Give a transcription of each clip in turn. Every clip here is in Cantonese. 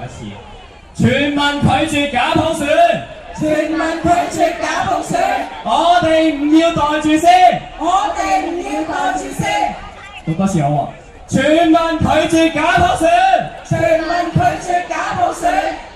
次，全民拒絕假普選，全民拒絕假普選，我哋唔要袋住先，我哋唔要袋住先，讀多次好喎，全民拒絕假普選，全民拒絕假普選，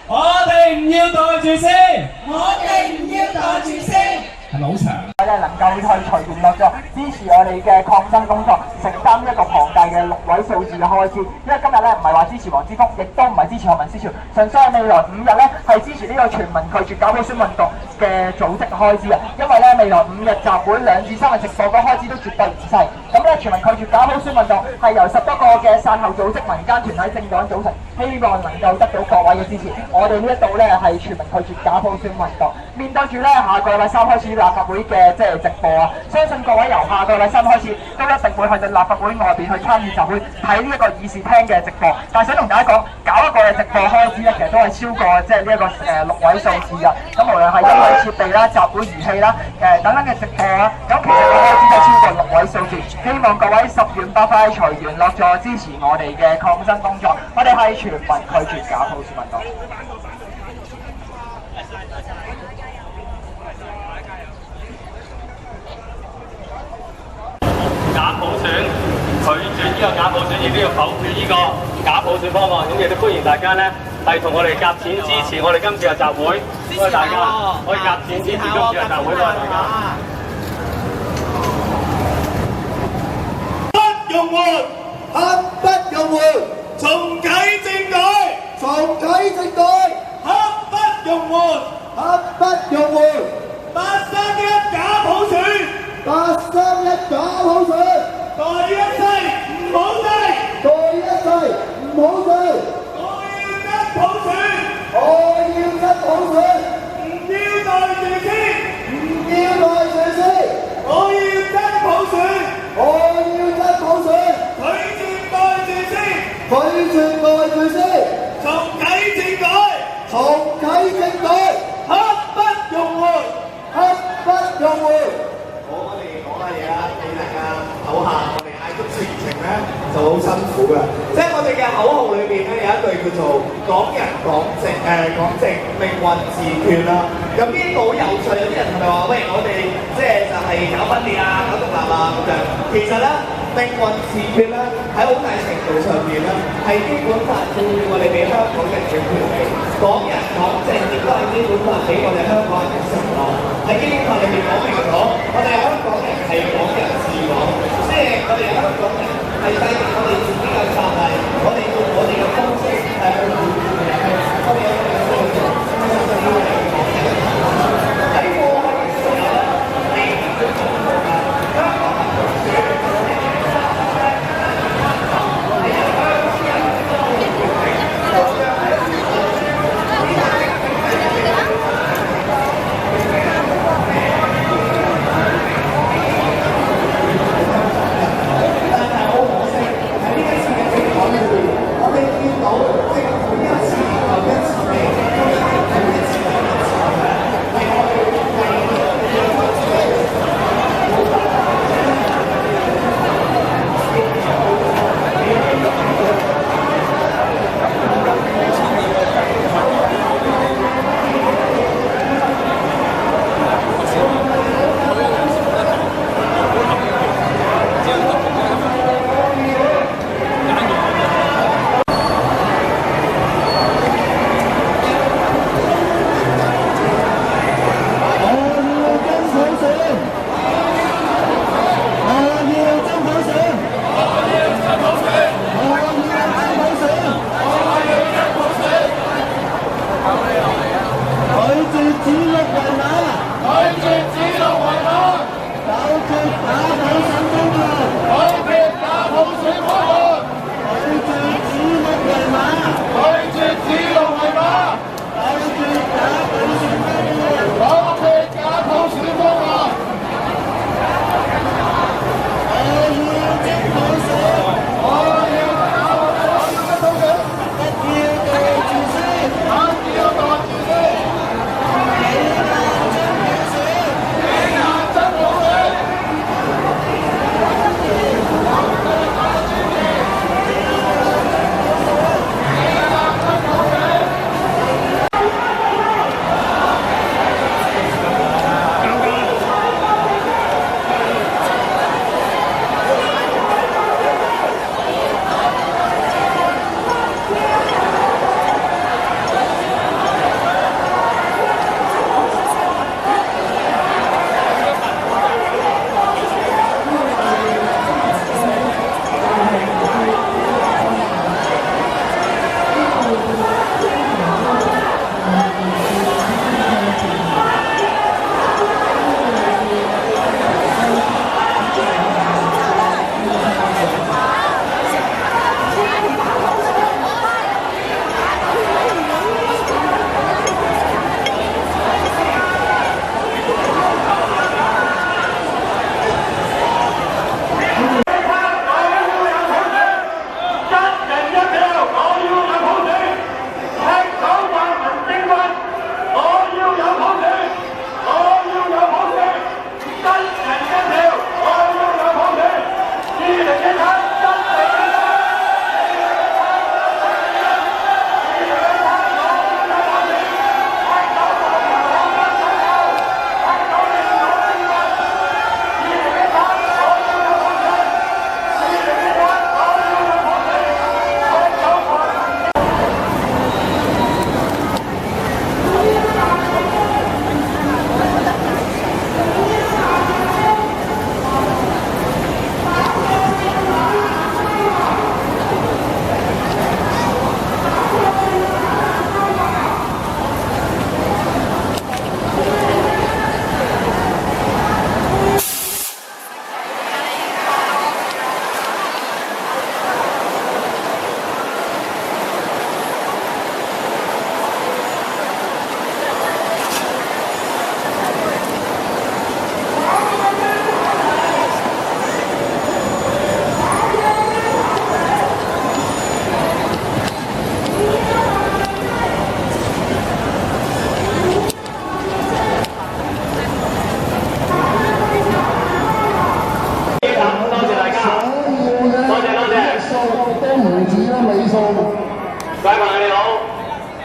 我哋唔要袋住先，我哋唔要袋住先。係咪好長？能夠去隨緣落咗支持我哋嘅抗爭工作，承擔一個龐大嘅6位數字嘅開支。因為今日咧唔係話支持黃之鋒，亦都唔係支持學民思潮，純粹係未來5日咧係支持呢個全民拒絕假普選運動嘅組織開支啊！因為咧未來5日集會2至3日直播嘅開支都絕對唔細。咁咧全民拒絕假普選運動係由10多個嘅傘後組織、民間團體、政黨組成，希望能夠得到各位嘅支持。我哋呢一度咧係全民拒絕假普選運動，面對住咧下個禮拜3開始立法會嘅直播啊！相信各位由下個禮拜3開始都一定會去到立法會外邊去參與集會，睇呢一個議事廳嘅直播。但係想同大家講，搞一個嘅直播開支咧，其實都係超過呢一個6位數字㗎。咁無論係音響設備啦、集會儀器啦、等等嘅直播啦，咁其實個開支都超過6位數字。希望各位10元8塊隨緣落座支持我哋嘅抗爭工作。我哋係全民拒絕假普選運動。假普選，拒絕呢個假普選，亦都要否決呢個假普選方案。咁亦都歡迎大家咧係同我哋夾錢支持我哋今次嘅集會。多謝大家可以夾錢支持今次嘅集會，多謝大家。不容緩，刻不容緩，重啟政改，重啟政改，刻不容緩，刻不容緩。831假普選，831假普選，代一世唔好制，代一世唔好制。我要真普選，我要真普選，唔要袋住先，唔要袋住先。我要真普選，我要真普選，拒絕袋住先，拒絕袋住先。重啟政改，重啟政改，刻不容緩，刻不容緩。我哋講下嘢啦，俾大家唞下。我哋嗌足全程咧就好辛苦㗎，即係我哋嘅口號裏邊咧有一句叫做港人港政港政命運自決啦。咁呢個好有趣，有啲人係咪話喂我哋即係就係搞分裂啊、搞獨立啊咁樣？其實咧命運自決咧喺好大程度上邊咧係基本法賦予我哋俾香港人嘅權利，港人港政亦都係基本法俾我哋香港人嘅承諾。喺基本法裏面講明咗，我哋香港人係港人治港，即係我哋香港人係制定我哋自己嘅法例，我哋用我哋嘅方式係去管治我哋嘅香港。我哋有兩個做，相信要嚟講嘅。喺過去嘅時候咧，係香港人香港人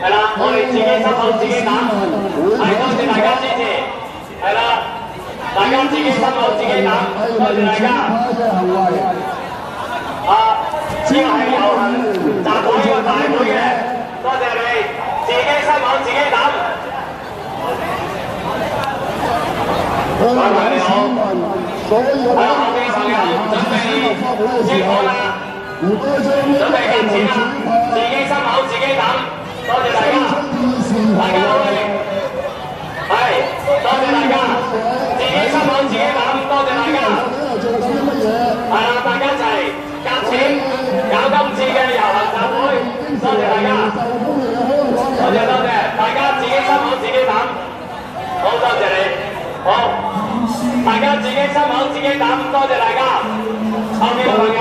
係啦，我哋自己心口自己膽，係多謝大家支持，係啦，大家自己心口自己膽，多謝大家。呢個係遊行集會呢個大會嘅，多謝你自己心口自己膽。各位你好，係後邊朋友準備接火啦，準備夾錢啦，自己心口自己膽，多謝大家，大家努力，係多謝大家，自己心口自己膽，多謝大家，係啦，大家一齊夾錢搞今次嘅遊行集會，多謝大家，多謝，大家自己心口自己膽，好多謝你。好，大家自己心口自己膽，多謝大家。後面嘅朋友，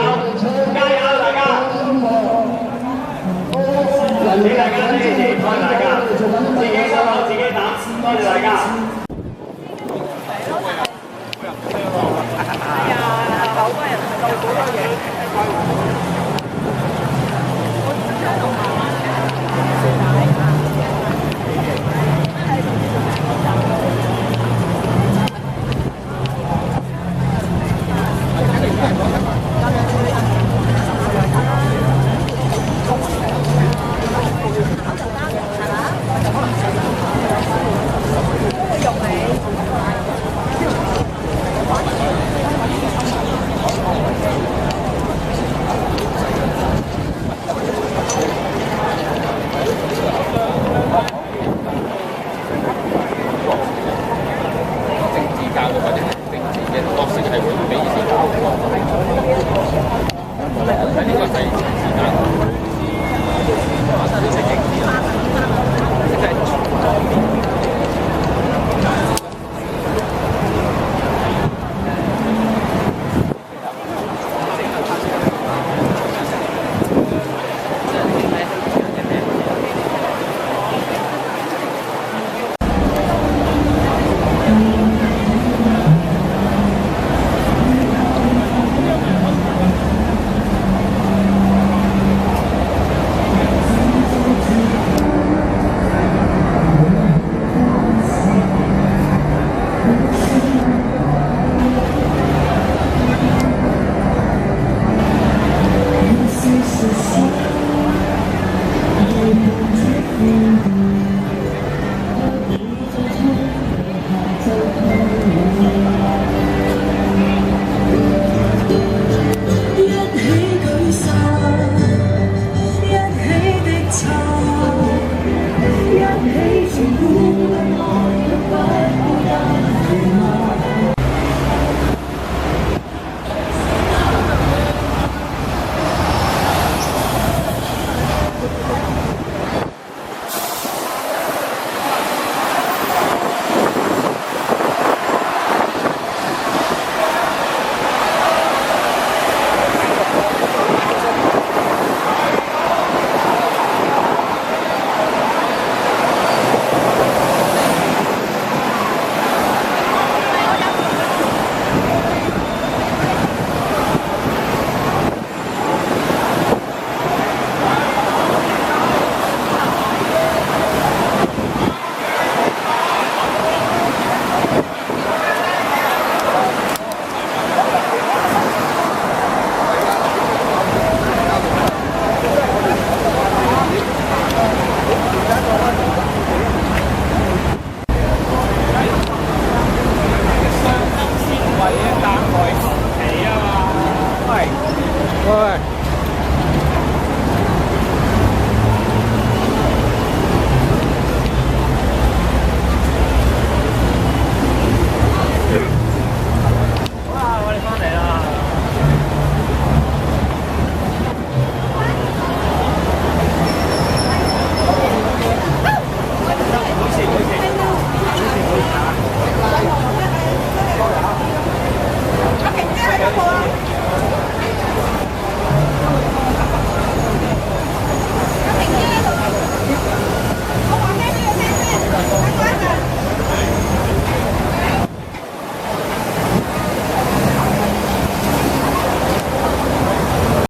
加油大家！請大家支持，多謝大家。自己心口自己膽，多謝大家。係啊，好多人做好多嘢。